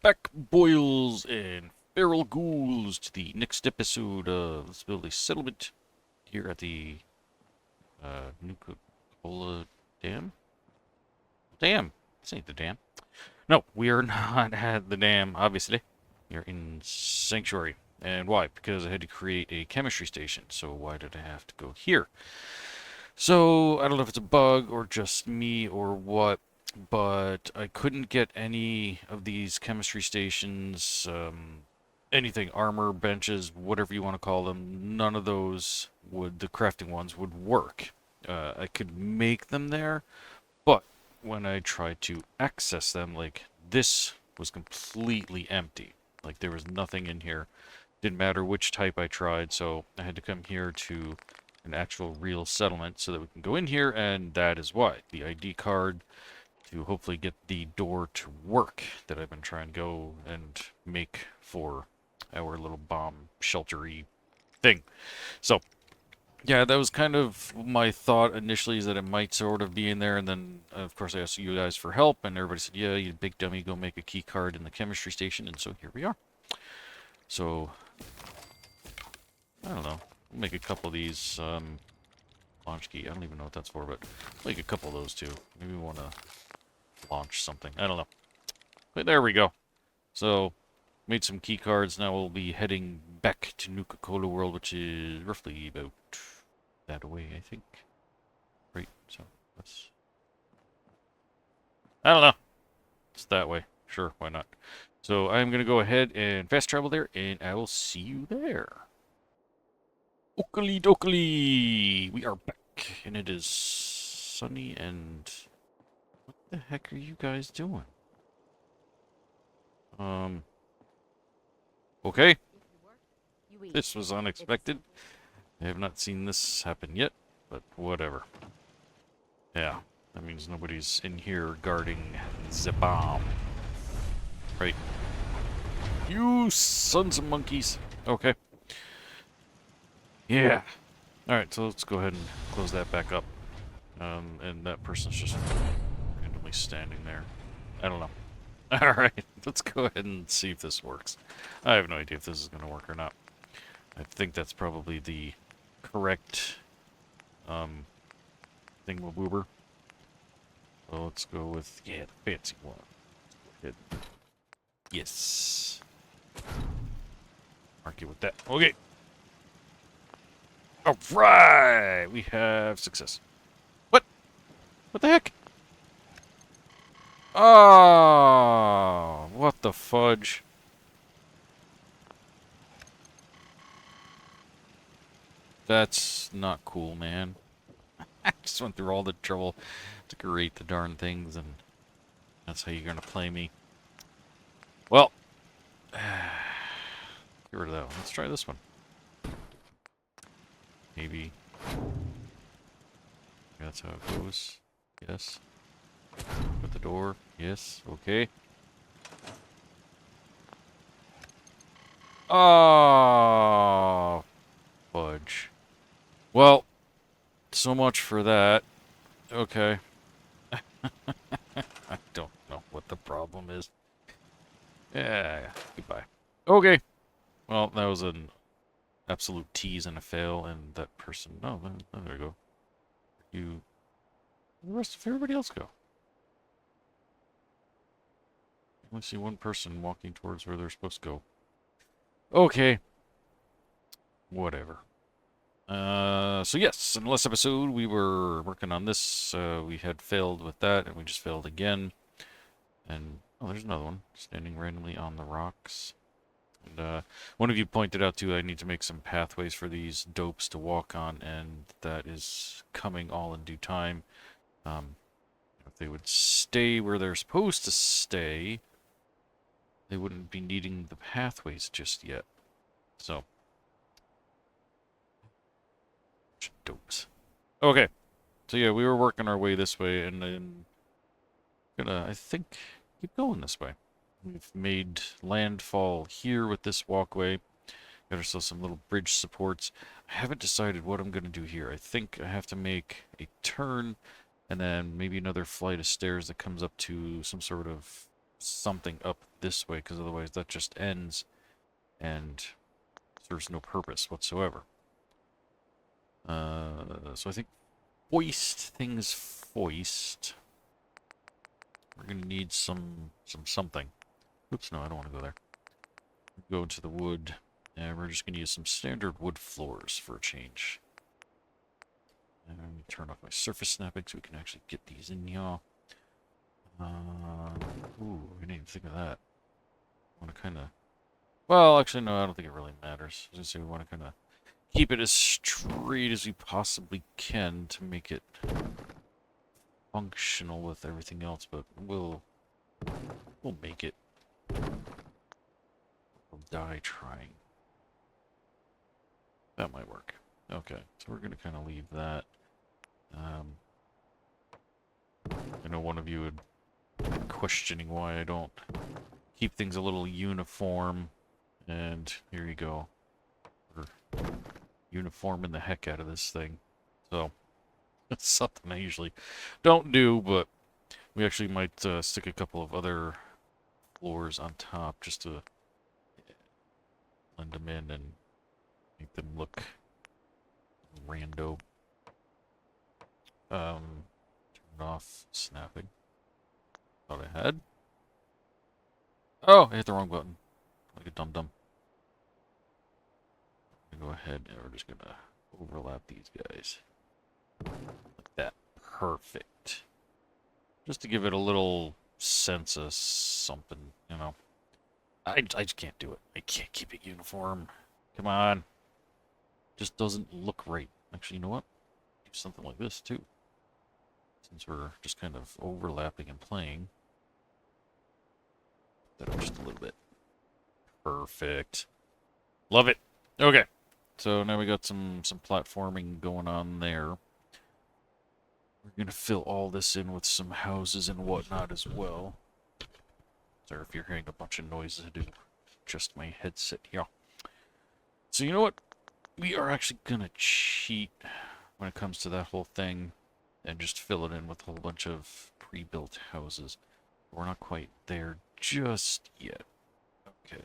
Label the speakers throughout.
Speaker 1: back, boils and feral ghouls, to the next episode of Let's Build a Settlement here at the Nuka Dam? Dam! This ain't the dam. No, we are not at the dam, obviously. We're in Sanctuary. And why? Because I had to create a chemistry station, so why did I have to go here? So, I don't know if it's a bug or just me or what, but I couldn't get any of these chemistry stations, anything, armor, benches, whatever you want to call them, none of those would, the crafting ones, would work. I could make them there, but when I tried to access them, like, this was completely empty. Like, there was nothing in here. Didn't matter which type I tried, so I had to come here to an actual real settlement so that we can go in here, and that is why. The ID card to hopefully get the door to work that I've been trying to go and make for our little bomb sheltery thing. So, yeah, that was kind of my thought initially, is that it might sort of be in there, and then, of course, I asked you guys for help, and everybody said, yeah, you big dummy, go make a key card in the chemistry station, and so here we are. So, I don't know. We'll make a couple of these, launch key. I don't even know what that's for, but make a couple of those too. Maybe we want to launch something. I don't know. But there we go. So, made some key cards. Now we'll be heading back to Nuka Cola World, which is roughly about that away, I think. Right, so let's... I don't know. It's that way. Sure, why not? So I'm going to go ahead and fast travel there, and I will see you there. Oakley dokley! We are back, and it is sunny, and... What the heck are you guys doing? Okay. This was unexpected. I have not seen this happen yet, but whatever. Yeah, that means nobody's in here guarding the bomb. Right. You sons of monkeys. Okay. Yeah. Alright, so let's go ahead and close that back up. And that person's just randomly standing there. I don't know. Alright, let's go ahead and see if this works. I have no idea if this is going to work or not. I think that's probably the correct thingamaboober. So let's go with, yeah, the fancy one. Good. Yes. Mark it with that. Okay. Alright! We have success. What? What the heck? Oh, what the fudge? That's not cool, man. I just went through all the trouble to create the darn things, and that's how you're gonna play me. Well, get rid of that one. Let's try this one. Maybe. That's how it goes. Yes. Put the door. Yes. Okay. Oh, fudge. Well, so much for that. Okay. I don't know what the problem is. Yeah, goodbye. Okay. Well, that was an absolute tease and a fail, and that person... Oh, there we go. You... Where'd the rest of everybody else go? I only see one person walking towards where they're supposed to go. Okay. Whatever. So yes, in the last episode we were working on this. We had failed with that, and we just failed again. And, oh, there's another one standing randomly on the rocks. And, one of you pointed out, too, I need to make some pathways for these dopes to walk on, and that is coming all in due time. If they would stay where they're supposed to stay, they wouldn't be needing the pathways just yet. So. Dopes. Okay. So yeah, we were working our way this way, and I'm gonna, I think, keep going this way. We've made landfall here with this walkway. Got ourselves some little bridge supports. I haven't decided what I'm gonna do here. I think I have to make a turn, and then maybe another flight of stairs that comes up to some sort of something up this way, because otherwise that just ends and serves no purpose whatsoever. So I think foist things foist. We're gonna need some something. Oops, no, I don't want to go there. Go into the wood, and we're just gonna use some standard wood floors for a change. And let me turn off my surface snapping so we can actually get these in here. Ooh, I didn't even think of that. I want to kind of... Well, actually, no, I don't think it really matters. I was gonna say we want to kind of keep it as straight as we possibly can to make it functional with everything else, but we'll make it. We'll die trying. That might work. Okay, so we're gonna kind of leave that. I know one of you would be questioning why I don't keep things a little uniform, and here you go. We're uniforming the heck out of this thing. So, that's something I usually don't do, but we actually might stick a couple of other floors on top just to blend them in and make them look rando. Turn off snapping. Thought I had. Oh, I hit the wrong button. Like a dum-dum. Go ahead and we're just gonna overlap these guys. Like that. Perfect. Just to give it a little sense of something, you know. I just can't do it. I can't keep it uniform. Come on. Just doesn't look right. Actually, you know what? Do something like this, too. Since we're just kind of overlapping and playing. That up just a little bit. Perfect. Love it. Okay. So now we got some platforming going on there. We're going to fill all this in with some houses and whatnot as well. Sorry if you're hearing a bunch of noises. I do adjust my headset here. So you know what? We are actually going to cheat when it comes to that whole thing and just fill it in with a whole bunch of pre-built houses. We're not quite there just yet. Okay.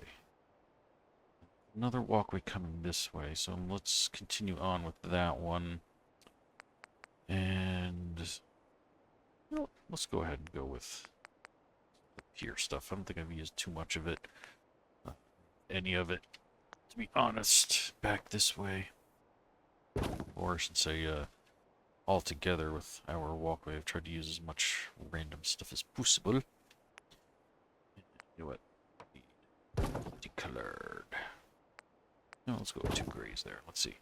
Speaker 1: Another walkway coming this way, so let's continue on with that one. And you know, let's go ahead and go with the pier stuff. I don't think I've used too much of it. Any of it, to be honest, back this way. Or I should say, all together with our walkway. I've tried to use as much random stuff as possible. You know what? Multicolored. No, let's go with 2 grays there. Let's see.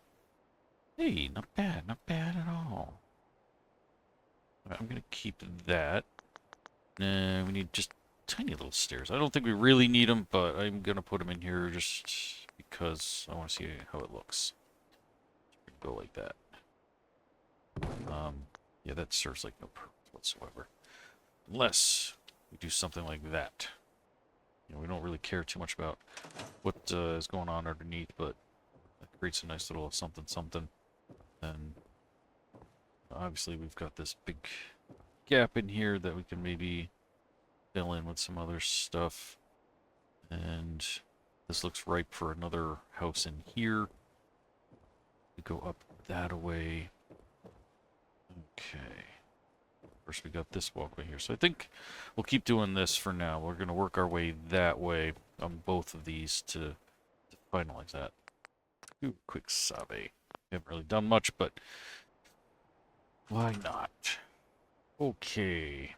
Speaker 1: Hey, not bad at all. I'm gonna keep that. We need just tiny little stairs. I don't think we really need them, but I'm gonna put them in here just because I want to see how it looks. Go like that. Yeah, that serves like no purpose whatsoever. Unless we do something like that. You know, we don't really care too much about what is going on underneath, but it creates a nice little something. And obviously we've got this big gap in here that we can maybe fill in with some other stuff. And this looks ripe for another house in here. We go up that way. Okay. First we got this walkway here. So I think we'll keep doing this for now. We're going to work our way that way on both of these to finalize that. Ooh, quick save. We haven't really done much, but why not? Okay.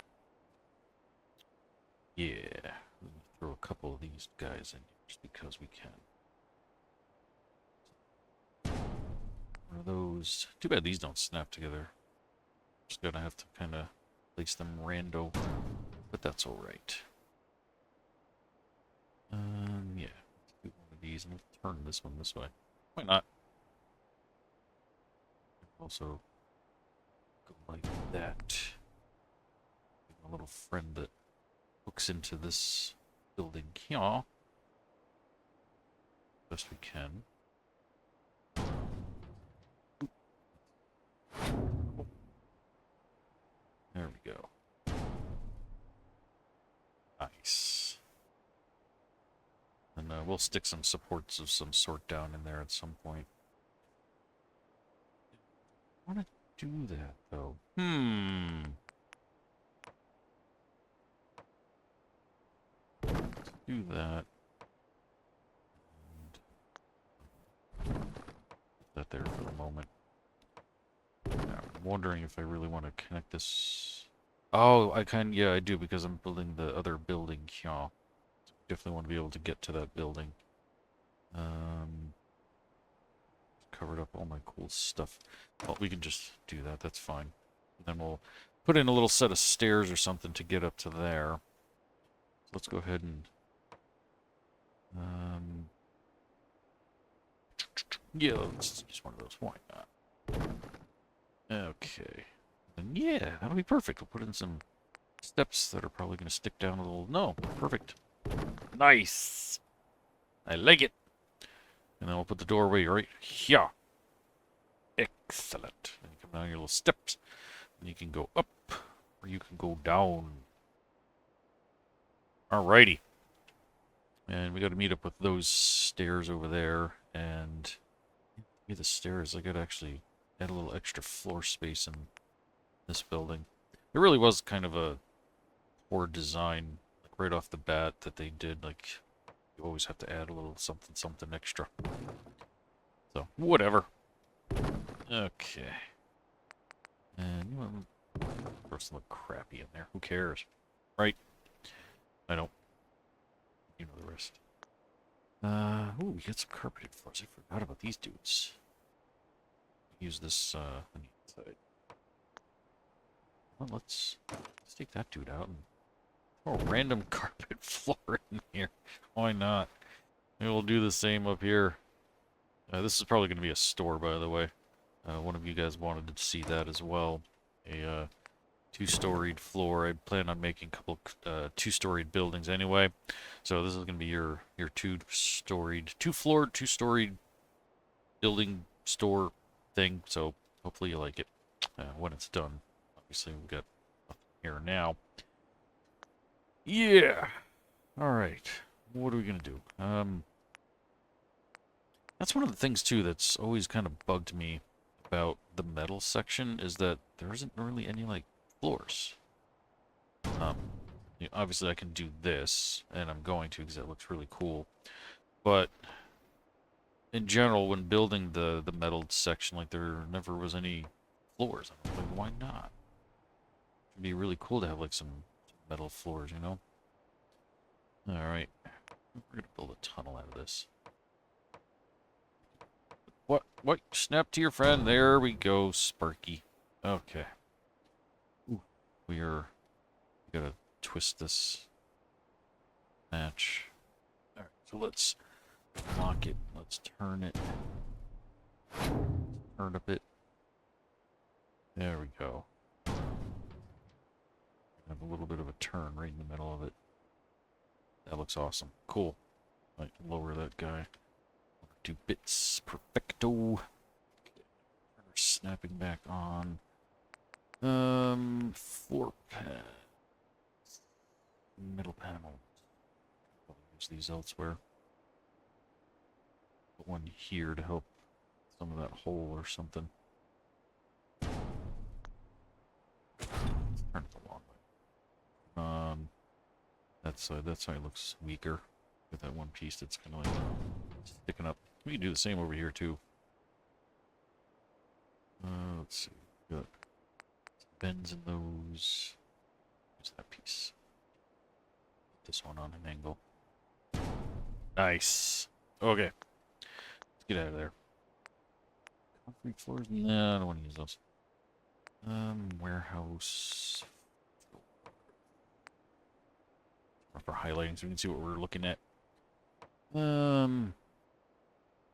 Speaker 1: Yeah. Let me throw a couple of these guys in here just because we can. One of those. Too bad these don't snap together. Just gonna have to kind of place them rando, but that's all right. Yeah. Let's do one of these and we'll turn this one this way. Why not? Also, go like that. A little friend that hooks into this building here. Best we can. There we go. Nice. we'll stick some supports of some sort down in there at some point. I want to do that, though. Do that. And put that there for the moment. Now, I'm wondering if I really want to connect this. Oh, yeah, I do, because I'm building the other building. Yeah. Definitely want to be able to get to that building. Covered up all my cool stuff. Well, we can just do that. That's fine. And then we'll put in a little set of stairs or something to get up to there. So let's go ahead and... yeah, let's use one of those. Why not? Okay. And yeah, that'll be perfect. We'll put in some steps that are probably going to stick down a little... No, perfect. Nice! I like it! And then we'll put the doorway right here. Excellent. And you come down your little steps. And you can go up, or you can go down. Alrighty. And we got to meet up with those stairs over there. And the stairs, I got to actually add a little extra floor space in this building. It really was kind of a poor design, like right off the bat, that they did. Like, you always have to add a little something extra. So, whatever. Okay. And you want to throw some look crappy in there. Who cares? Right? I don't. You know the rest. Ooh, we got some carpeted floors. I forgot about these dudes. Use this, on the inside. Well, let's take that dude out and throw a random carpet floor in here. Why not? Maybe we'll do the same up here. This is probably going to be a store, by the way. One of you guys wanted to see that as well. A two-storied floor. I plan on making a couple two-storied buildings anyway. So this is going to be your two-floored, two-storied building store thing. So hopefully you like it when it's done. Obviously we've got nothing here now. Yeah. All right. What are we going to do? That's one of the things, too, that's always kind of bugged me about the metal section, is that there isn't really any, like, floors. Obviously I can do this, and I'm going to because it looks really cool. But in general, when building the metal section, like, there never was any floors. I'm like, why not? It'd be really cool to have, like, some metal floors, you know? Alright. We're gonna build a tunnel out of this. What? Snap to your friend. There we go, Sparky. Okay. Ooh, we gotta twist this match. Alright, so let's lock it. Let's turn it. Turn a bit. There we go. Have a little bit of a turn right in the middle of it. That looks awesome. Cool. Might lower that guy. 2 bits. Perfecto. Snapping back on. Floor pad. Middle panel. Probably use these elsewhere. Put one here to help some of that hole or something. Let's turn it the long way. That side looks weaker. With that one piece that's kind of like sticking up. We can do the same over here too. Let's see. Got some bends in those. Use that piece. Put this one on an angle. Nice. Okay. Let's get out of there. Concrete floors? No, I don't want to use those. Warehouse. For highlighting so we can see what we're looking at.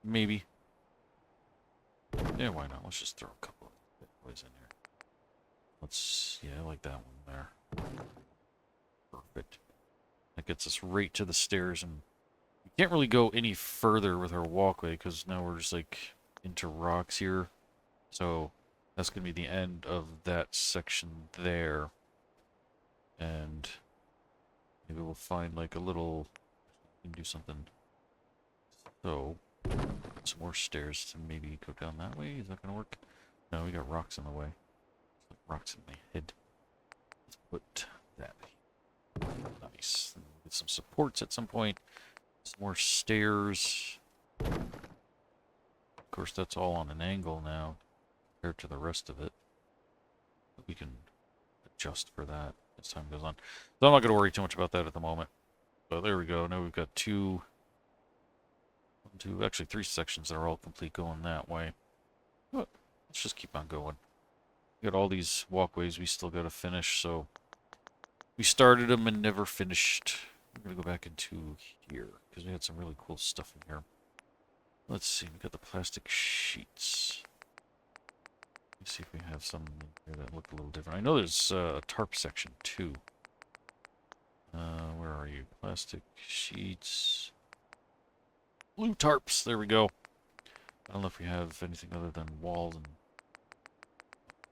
Speaker 1: Maybe. Yeah, why not? Let's just throw a couple of boys in here. Yeah, I like that one there. Perfect. That gets us right to the stairs, and we can't really go any further with our walkway because now we're just like into rocks here. So that's going to be the end of that section there. And maybe we'll find like a little, we can do something So, some more stairs to maybe go down that way. Is that gonna work? No, we got rocks in the way. Rocks in my head. Let's put that. Nice. And we'll get some supports at some point. Some more stairs. Of course, that's all on an angle now compared to the rest of it. But we can adjust for that as time goes on. So I'm not going to worry too much about that at the moment. But there we go. Now we've got actually three sections that are all complete going that way. But let's just keep on going. We got all these walkways we still got to finish, so we started them and never finished. We're going to go back into here because we had some really cool stuff in here. Let's see, we got the plastic sheets. Let's see if we have some in here that look a little different. I know there's a tarp section too. Where are you? Plastic sheets. Blue tarps, there we go. I don't know if we have anything other than walls and...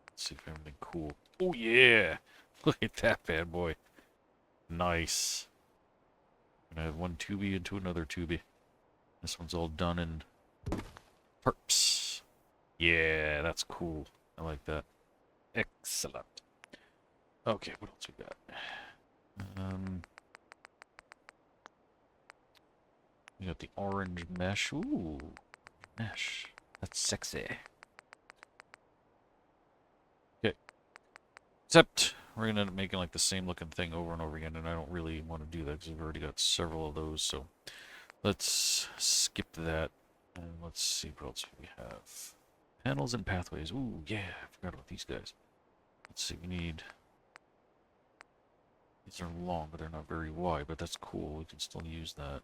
Speaker 1: Let's see if we have anything cool. Oh yeah! Look at that bad boy. Nice. I'm gonna have one tubie into another tubie. This one's all done in tarps. Yeah, that's cool. I like that. Excellent. Okay, what else we got? We got the orange mesh. Ooh, mesh. That's sexy. Okay. Except we're going to end up making like the same looking thing over and over again, and I don't really want to do that because we've already got several of those, so let's skip that. And let's see what else we have. Panels and pathways. Ooh, yeah, I forgot about these guys. Let's see, we need... These are long, but they're not very wide, but that's cool. We can still use that.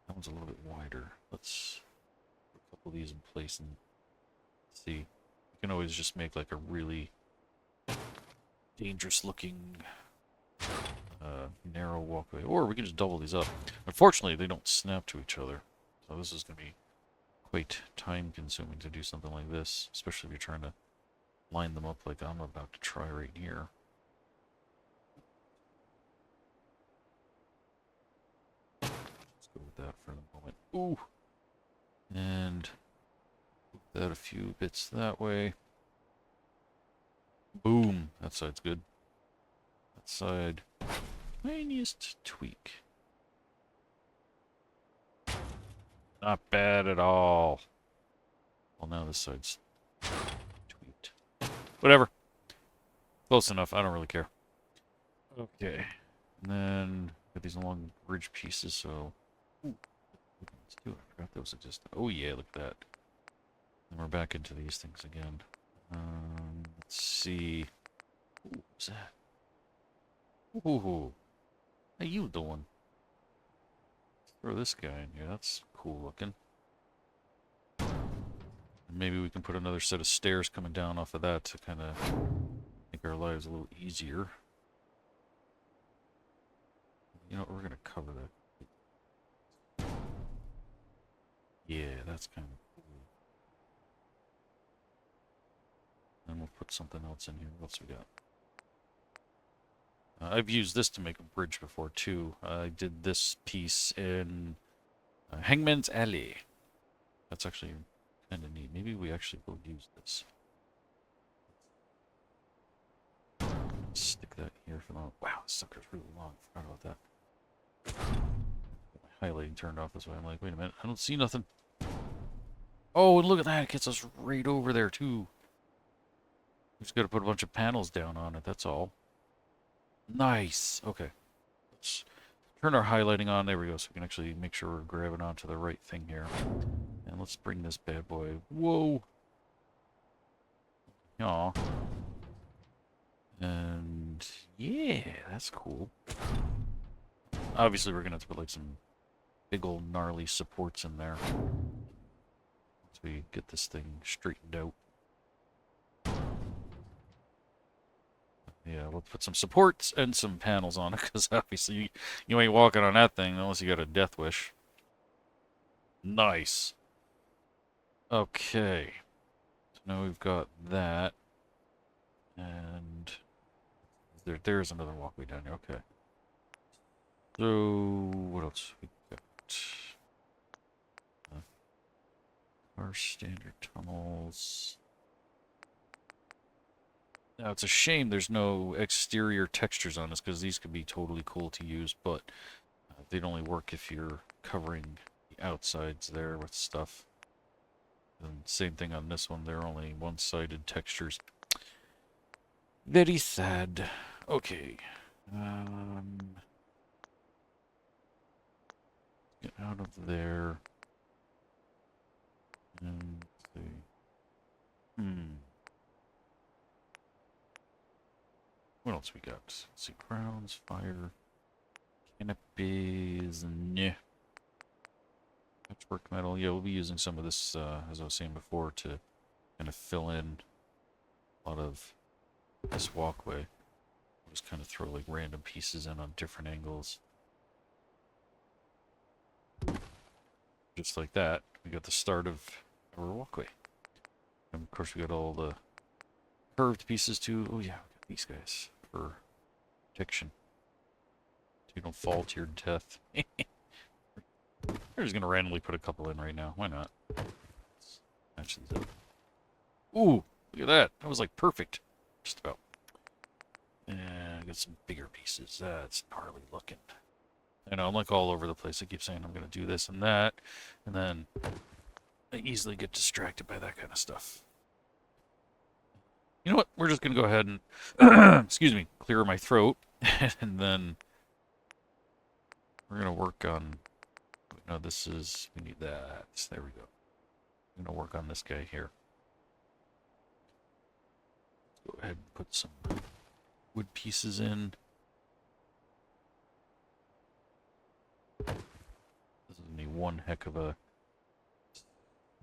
Speaker 1: That one's a little bit wider. Let's put a couple of these in place and see. You can always just make like a really dangerous looking narrow walkway. Or we can just double these up. Unfortunately, they don't snap to each other. So this is going to be quite time consuming to do something like this. Especially if you're trying to line them up like I'm about to try right here. With that for the moment. Ooh! And move that a few bits that way. Boom! That side's good. That side, tiniest tweak. Not bad at all. Well, now this side's tweaked. Whatever. Close enough. I don't really care. Okay. And then got these long bridge pieces, so... Ooh. Let's do it. I forgot those existed. Oh yeah, look at that. And we're back into these things again. Let's see. Ooh, what's that? Ooh. How you doing? Let's throw this guy in here. That's cool looking. And maybe we can put another set of stairs coming down off of that to kind of make our lives a little easier. You know what? We're going to cover that. Yeah, that's kind of cool. And we'll put something else in here. What else we got? I've used this to make a bridge before, too. I did this piece in Hangman's Alley. That's actually kind of neat. Maybe we actually will use this. Stick that here for the... Wow, this sucker's really long. Forgot about that. My highlighting turned off this way. I'm like, wait a minute. I don't see nothing. Oh, and look at that. It gets us right over there, too. We just got to put a bunch of panels down on it. That's all. Nice. Okay. Let's turn our highlighting on. There we go. So we can actually make sure we're grabbing onto the right thing here. And let's bring this bad boy. Whoa. Aw. And yeah, that's cool. Obviously, we're going to have to put like some big old gnarly supports in there. Once we get this thing straightened out. Yeah, we'll put some supports and some panels on it, because obviously you ain't walking on that thing unless you got a death wish. Nice. Okay. So now we've got that. And there's another walkway down here. Okay. So, what else we got? our standard tunnels. Now, it's a shame there's no exterior textures on this, because these could be totally cool to use, but they'd only work if you're covering the outsides there with stuff. And same thing on this one, they're only one-sided textures. Very sad. Okay. Get out of there. And see. What else we got? Let's see, crowns, fire, canopies, nah. Patchwork metal. Yeah, we'll be using some of this, as I was saying before, to kind of fill in a lot of this walkway. We'll just kind of throw like random pieces in on different angles. Just like that, we got the start of our walkway. And of course we got all the curved pieces too. Oh yeah, we got these guys for protection. So you don't fall to your death. We're just gonna randomly put a couple in right now. Why not? Let's match these up. Ooh, look at that. That was like perfect. Just about. And I got some bigger pieces. That's gnarly looking. I know, I'm like all over the place. I keep saying I'm gonna do this and that, and then I easily get distracted by that kind of stuff. You know what? We're just gonna go ahead and excuse me, clear my throat, and then we're gonna work on. No, this is, we need that. There we go. I'm gonna work on this guy here. Go ahead and put some wood pieces in. This is gonna be one heck of a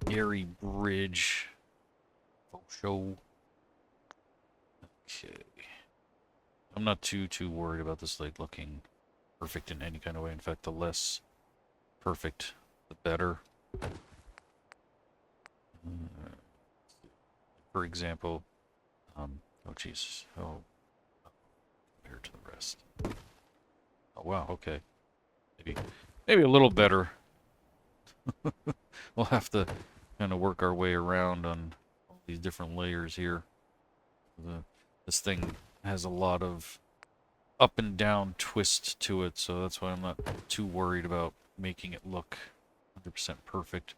Speaker 1: scary bridge. Faux show. Okay. I'm not too worried about this like looking perfect in any kind of way. In fact, the less perfect, the better. For example, oh jeez, compared to the rest. Oh wow, okay, maybe a little better. We'll have to kind of work our way around on all these different layers here. This thing has a lot of up and down twist to it, so that's why I'm not too worried about making it look 100% perfect.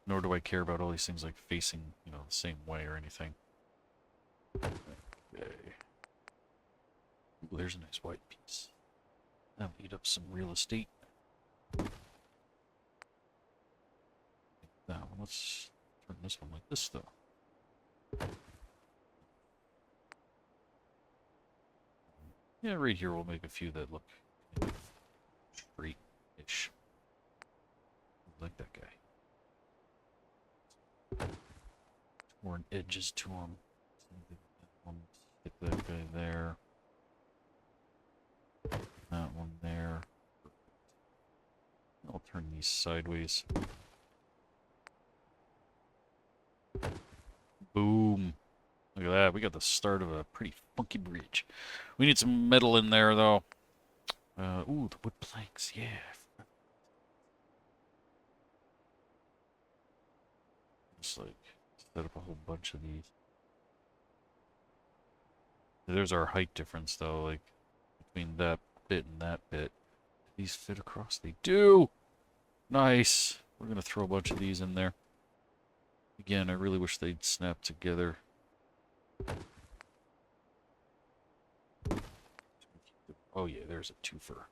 Speaker 1: Nor do I care about all these things like facing, you know, the same way or anything. Okay. Ooh, there's a nice white piece. That'll eat up some real estate. Now, let's turn this one like this, though. Yeah, right here we'll make a few that look kind of straight-ish. Like that guy. More edges to them. Stick that guy there. That one there. I'll turn these sideways. Boom. Look at that. We got the start of a pretty funky bridge. We need some metal in there, though. Ooh, the wood planks. Yeah. Just like set up a whole bunch of these. There's our height difference, though. Like between that bit and that bit. Do these fit across? They do. Nice. We're gonna throw a bunch of these in there. Again, I really wish they'd snap together. Oh yeah, there's a twofer.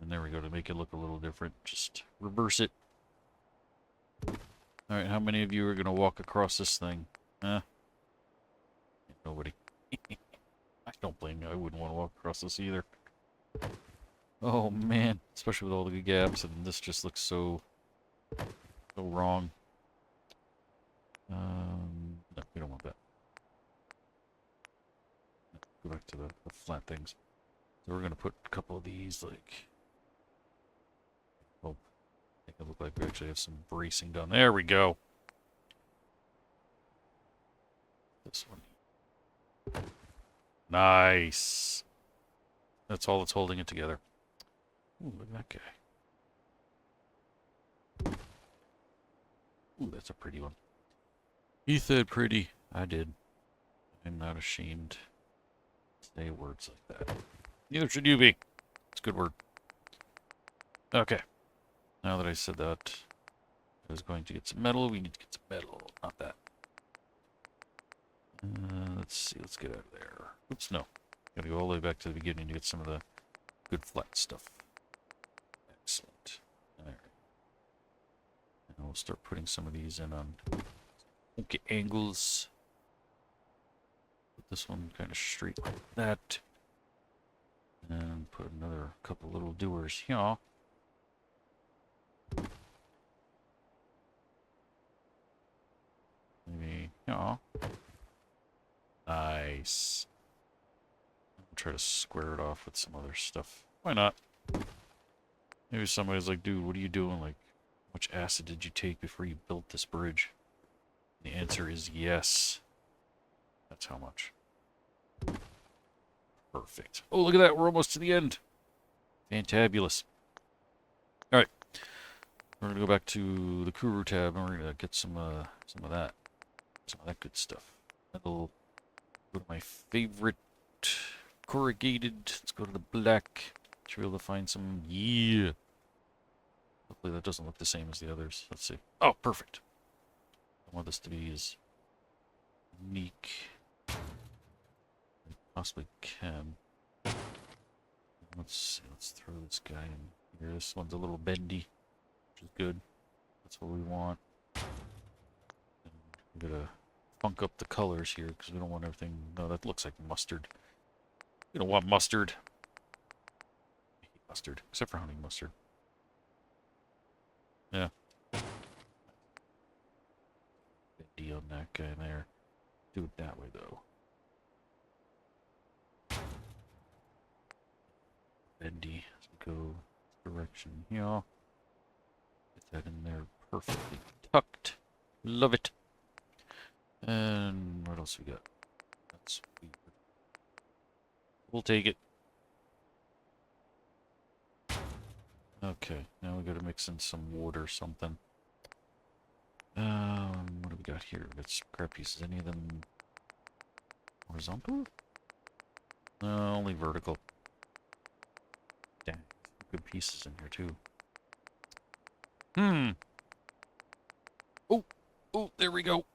Speaker 1: And there we go, to make it look a little different. Just reverse it. Alright, how many of you are going to walk across this thing? Huh? Nobody. I don't blame you, I wouldn't want to walk across this either. Oh man, especially with all the gaps, and this just looks so wrong. No, we don't want that. Go back to the flat things. So we're gonna put a couple of these, like, oh, make it look like we actually have some bracing done. There we go. This one. Nice. That's all that's holding it together. Ooh, look at that guy. Ooh, that's a pretty one. He said pretty. I did. I'm not ashamed to say words like that. Neither should you be. It's a good word. Okay. Now that I said that, I was going to get some metal. We need to get some metal. Not that. Let's see. Let's get out of there. Oops, no. Gotta go all the way back to the beginning to get some of the good flat stuff. Excellent. Alright. And we'll start putting some of these in on okay angles. Put this one kind of straight like that. And put another couple little doers here. Maybe here. Nice. I'll try to square it off with some other stuff. Why not? Maybe somebody's like, dude, what are you doing? Like, how much acid did you take before you built this bridge? The answer is yes. That's how much. Perfect. Oh, look at that. We're almost to the end. Fantabulous. Alright. We're going to go back to the Kuru tab and we're going to get some of that. Some of that good stuff. That'll go to my favorite corrugated. Let's go to the black. Should be able to find some. Yeah. Hopefully that doesn't look the same as the others. Let's see. Oh, perfect. I want this to be as unique as I possibly can. Let's see. Let's throw this guy in here. This one's a little bendy, which is good. That's what we want. And we're gonna funk up the colors here because we don't want everything. No, that looks like mustard. We don't want mustard. I hate mustard, except for honey mustard. Yeah. Bendy on that guy there. Do it that way though. Bendy as we go direction here. Get that in there perfectly tucked. Love it. And what else we got? That's weird. We'll take it. Okay, now we gotta mix in some wood or something. What do we got here? We got scrap pieces. Any of them horizontal? No, only vertical. Dang, good pieces in here too. Oh, there we go.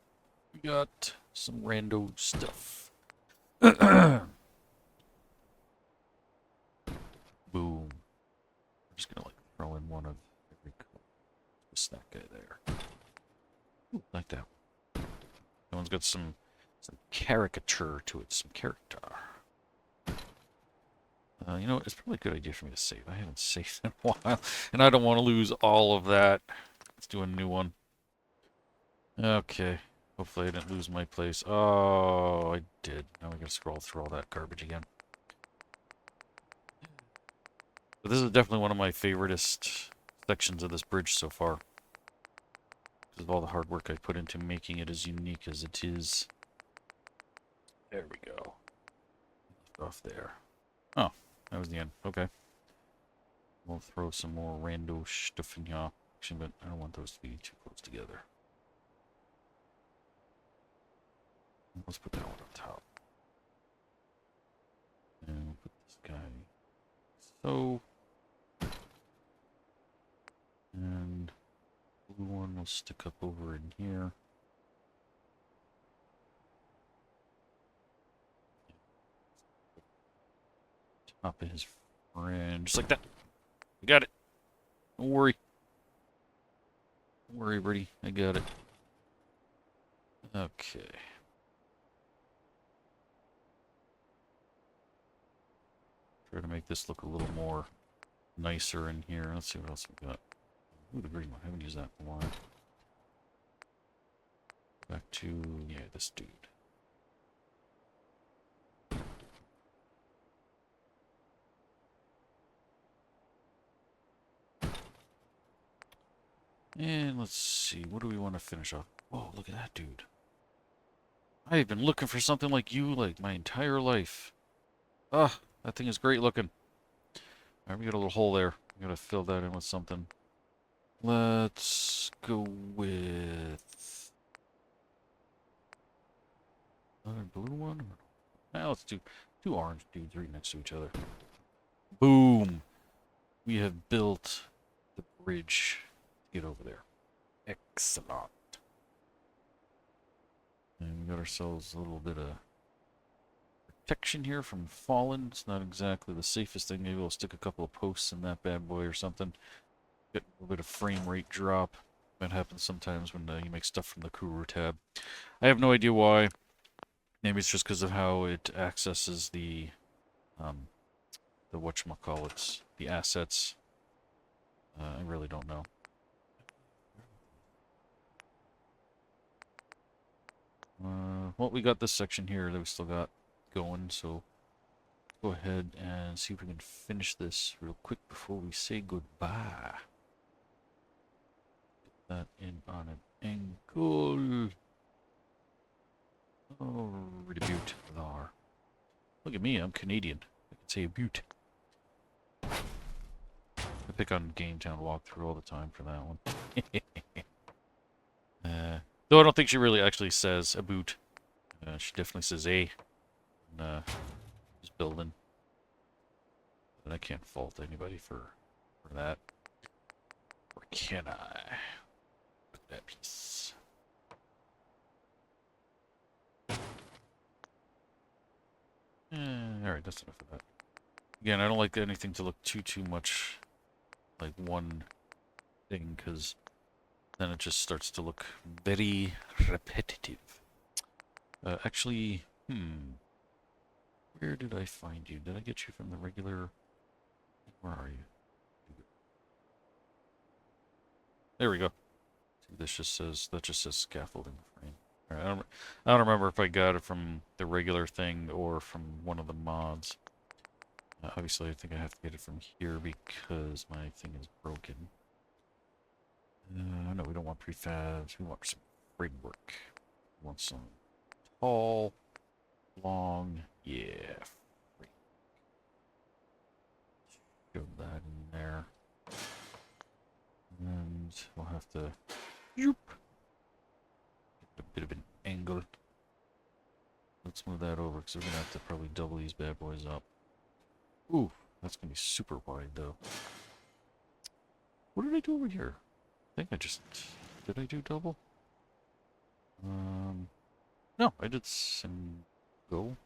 Speaker 1: We got some rando stuff. Boom. I'm just gonna like throw in one of every color. Just that guy there. Ooh, like that one. That one's got some caricature to it, some character. You know what? It's probably a good idea for me to save. I haven't saved in a while, and I don't want to lose all of that. Let's do a new one. Okay. Hopefully I didn't lose my place. Oh, I did. Now we gotta scroll through all that garbage again. But this is definitely one of my favoritist sections of this bridge so far. Because of all the hard work I put into making it as unique as it is. There we go. Off there. Oh, that was the end. Okay. We'll throw some more rando stuff in here. Actually, but I don't want those to be too close together. Let's put that one on top. And we'll put this guy so. And blue one will stick up over in here. Top of his friend. Just like that. We got it. Don't worry. Don't worry, Birdie. I got it. Okay. Try to make this look a little more nicer in here. Let's see what else we got. Ooh, the green one. I haven't used that in a while. Back to, yeah, this dude. And let's see, what do we want to finish off? Whoa, look at that dude. I've been looking for something like you like my entire life. Ah, that thing is great looking. Alright, we got a little hole there. We gotta fill that in with something. Let's go with another blue one. Now let's do two orange dudes right next to each other. Boom! We have built the bridge to get over there. Excellent. And we got ourselves a little bit of protection here from falling. It's not exactly the safest thing. Maybe we'll stick a couple of posts in that bad boy or something. Get a little bit of frame rate drop. That happens sometimes when you make stuff from the Kuru tab. I have no idea why. Maybe it's just because of how it accesses the whatchamacallits, the assets. I really don't know. Well, we got this section here that we still got going, so go ahead and see if we can finish this real quick before we say goodbye. Get that in on an angle. Oh, really beaut there. Look at me, I'm Canadian. I can say a beaut. I pick on Gametown walkthrough all the time for that one. Though I don't think she really actually says a boot. She definitely says a. And, she's building. But I can't fault anybody for that. Or can I? Look at that piece. Alright, that's enough of that. Again, I don't like anything to look too much like one thing, because then it just starts to look very repetitive. Actually, where did I find you? Did I get you from the regular? Where are you? There we go. See, that just says scaffolding frame. All right, I don't remember if I got it from the regular thing or from one of the mods. Obviously, I think I have to get it from here because my thing is broken. No, we don't want prefabs. We want some framework. We want some tall, long, yeah. Shove that in there. And we'll have to get a bit of an angle. Let's move that over because we're going to have to probably double these bad boys up. Ooh, that's going to be super wide though. What did I do over here? I think I just... Did I do double? No, I did single.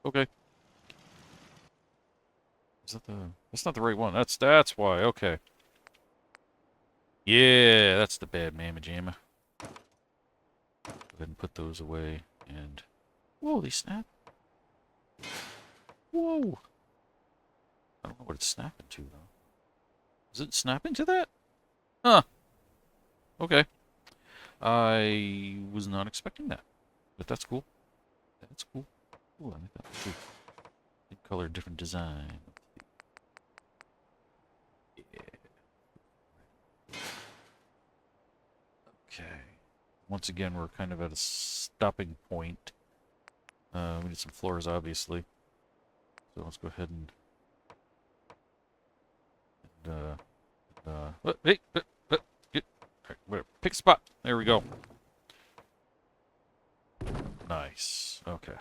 Speaker 1: Okay. Is that the... That's not the right one. That's why. Okay. Yeah, that's the bad mamma jamma. Go ahead and put those away and... Whoa, they snap. Whoa. I don't know what it's snapping to, though. Is it snapping to that? Huh. Okay. I was not expecting that. But that's cool. That's cool. Ooh, I like that too. Different color, different design. Yeah. Okay. Once again, we're kind of at a stopping point. We need some floors, obviously. So let's go ahead and hey, get, right, whatever. Pick a spot. There we go. Nice. Okay.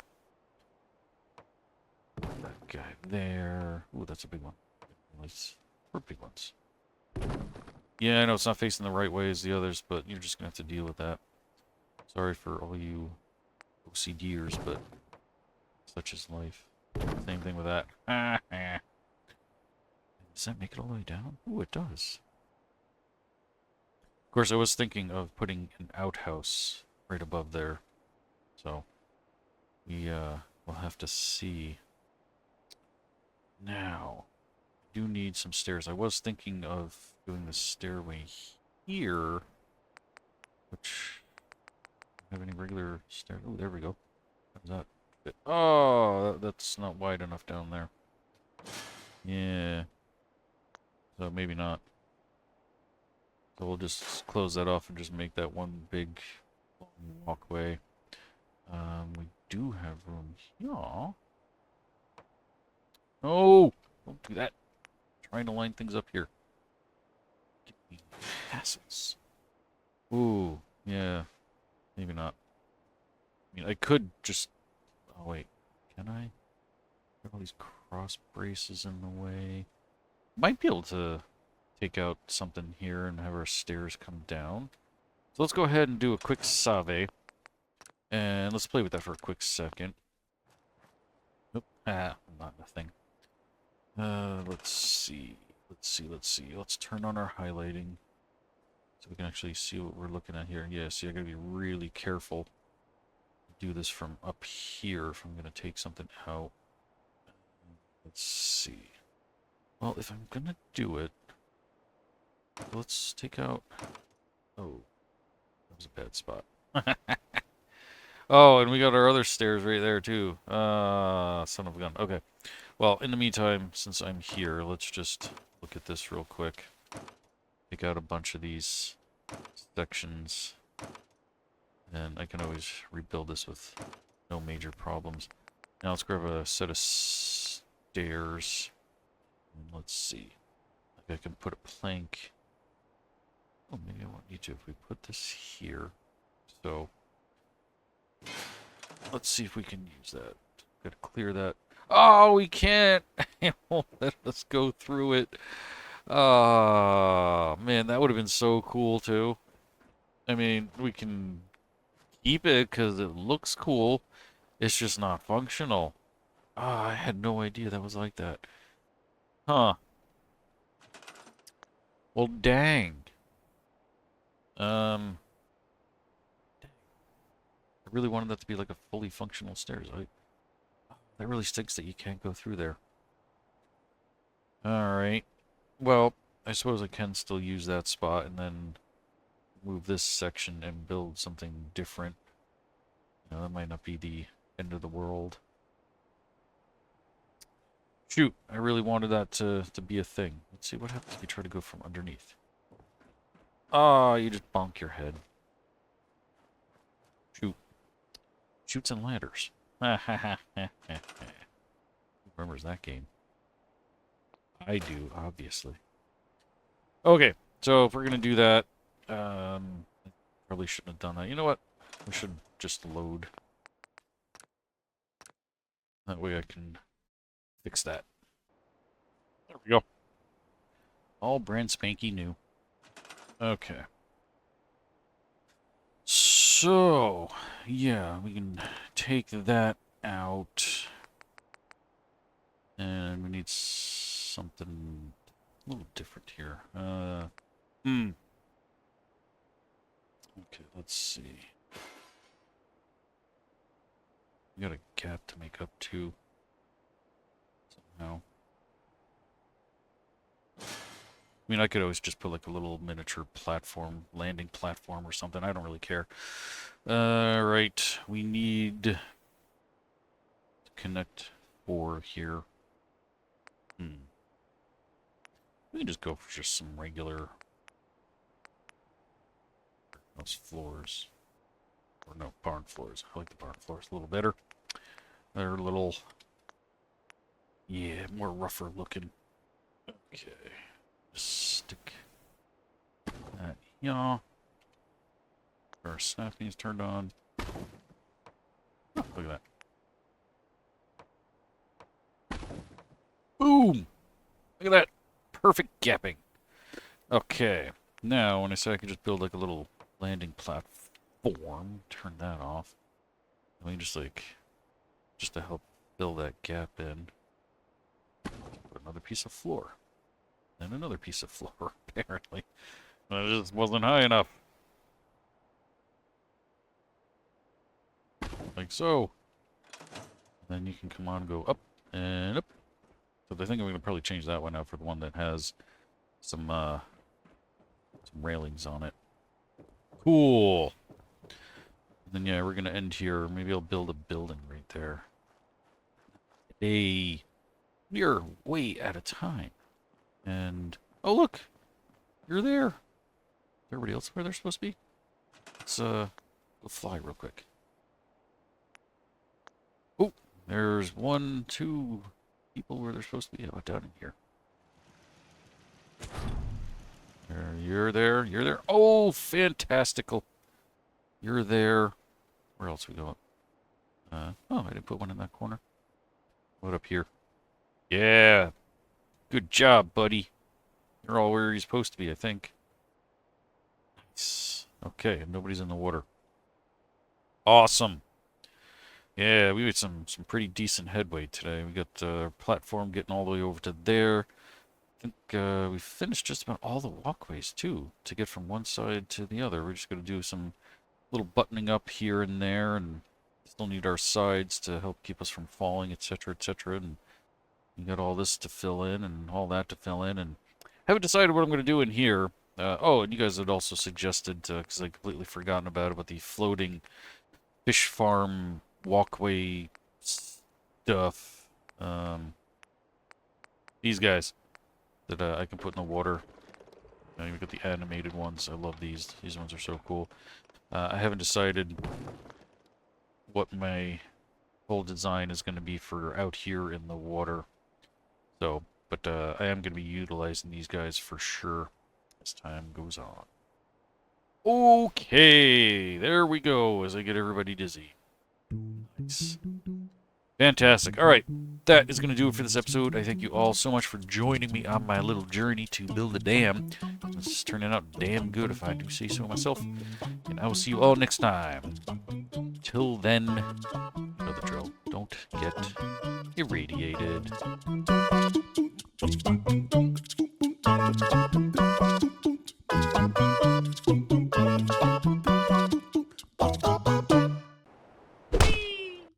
Speaker 1: That guy there. Ooh, that's a big one. We're big ones. Yeah, I know it's not facing the right way as the others, but you're just gonna have to deal with that. Sorry for all you OCDers, but such is life. Same thing with that. Does that make it all the way down? Ooh, it does. Of course, I was thinking of putting an outhouse right above there. So, we'll have to see. Now, I do need some stairs. I was thinking of doing the stairway here, which... Have any regular stairs? Oh, there we go. How's that fit? Oh, that's not wide enough down there. Yeah. So maybe not. So we'll just close that off and just make that one big long walkway. We do have room here. No! Don't do that. I'm trying to line things up here. castles. Ooh, yeah, maybe not. I mean, I could just... Oh, wait. Can I? Got all these cross braces in the way. Might be able to take out something here and have our stairs come down. So let's go ahead and do a quick save. And let's play with that for a quick second. Nope. Not nothing. Let's see. Let's turn on our highlighting. So we can actually see what we're looking at here. Yeah, see, I gotta be really careful. Do this from up here if I'm gonna take something out. Let's see. Well, if I'm gonna do it, let's take out... Oh, that was a bad spot. Oh, and we got our other stairs right there, too. Son of a gun. Okay. Well, in the meantime, since I'm here, let's just look at this real quick. Take out a bunch of these sections. And I can always rebuild this with no major problems. Now let's grab a set of stairs. And let's see. I can put a plank. Oh, maybe I won't need to if we put this here. So, let's see if we can use that. Gotta clear that. Oh, we can't! It won't let us go through it. Oh, man, that would have been so cool, too. I mean, we can keep it because it looks cool. It's just not functional. Ah, I had no idea that was like that. Huh. Well, dang. I really wanted that to be like a fully functional stairs. That really stinks that you can't go through there. Alright. Well, I suppose I can still use that spot and then move this section and build something different. You know, that might not be the end of the world. Shoot, I really wanted that to be a thing. Let's see what happens if you try to go from underneath. Ah, you just bonk your head. Shoot. Shoots and ladders. Who remembers that game? I do, obviously. Okay, so if we're gonna do that, probably shouldn't have done that. You know what? We should just load. That way I can fix that. There we go. All brand spanky new. Okay. So, yeah, we can take that out. And we need something a little different here. Okay, let's see. We got a gap to make up to. Somehow. I mean, I could always just put like a little miniature platform, landing platform or something. I don't really care. Right. We need to connect 4 here. We can just go for just some regular... Those floors. Or no, barn floors. I like the barn floors a little better. They're a little... Yeah, more rougher looking. Okay. Just stick that here. Our snapping is turned on. Oh, look at that. Boom! Look at that. Perfect gapping. Okay. Now, when I say I can just build like a little landing platform, turn that off. Let me just like, just to help fill that gap in. Put another piece of floor. And another piece of floor, apparently. That just wasn't high enough. Like so. Then you can come on and go up and up. So I think I'm going to probably change that one out for the one that has some railings on it. Cool. And then, yeah, we're going to end here. Maybe I'll build a building right there. Hey, we're way out of time. And, oh, look. You're there. Everybody else where they're supposed to be? Let's go fly real quick. Oh, there's 1, 2 people where they're supposed to be. Oh, down in here. There, you're You're there. You're there. Oh, fantastical. You're there. Where else we go? Oh, I didn't put one in that corner. What up here? Yeah. Good job, buddy. You're all where you're supposed to be, I think. Nice. Okay, and nobody's in the water. Awesome. Yeah, we made some pretty decent headway today. We got our platform getting all the way over to there. I think we finished just about all the walkways, too, to get from one side to the other. We're just going to do some little buttoning up here and there, and still need our sides to help keep us from falling, etc., etc., and we got all this to fill in and all that to fill in, and haven't decided what I'm going to do in here. Oh, and you guys had also suggested, because I completely forgotten about the floating fish farm walkway stuff. These guys that I can put in the water. We got the animated ones. I love these. These ones are so cool. I haven't decided what my whole design is going to be for out here in the water. So, but I am going to be utilizing these guys for sure as time goes on. Okay, there we go as I get everybody dizzy. Nice. Fantastic. All right, that is going to do it for this episode. I thank you all so much for joining me on my little journey to build a dam. This is turning out damn good if I do say so myself. And I will see you all next time. Till then, you know the drill. Don't get irradiated.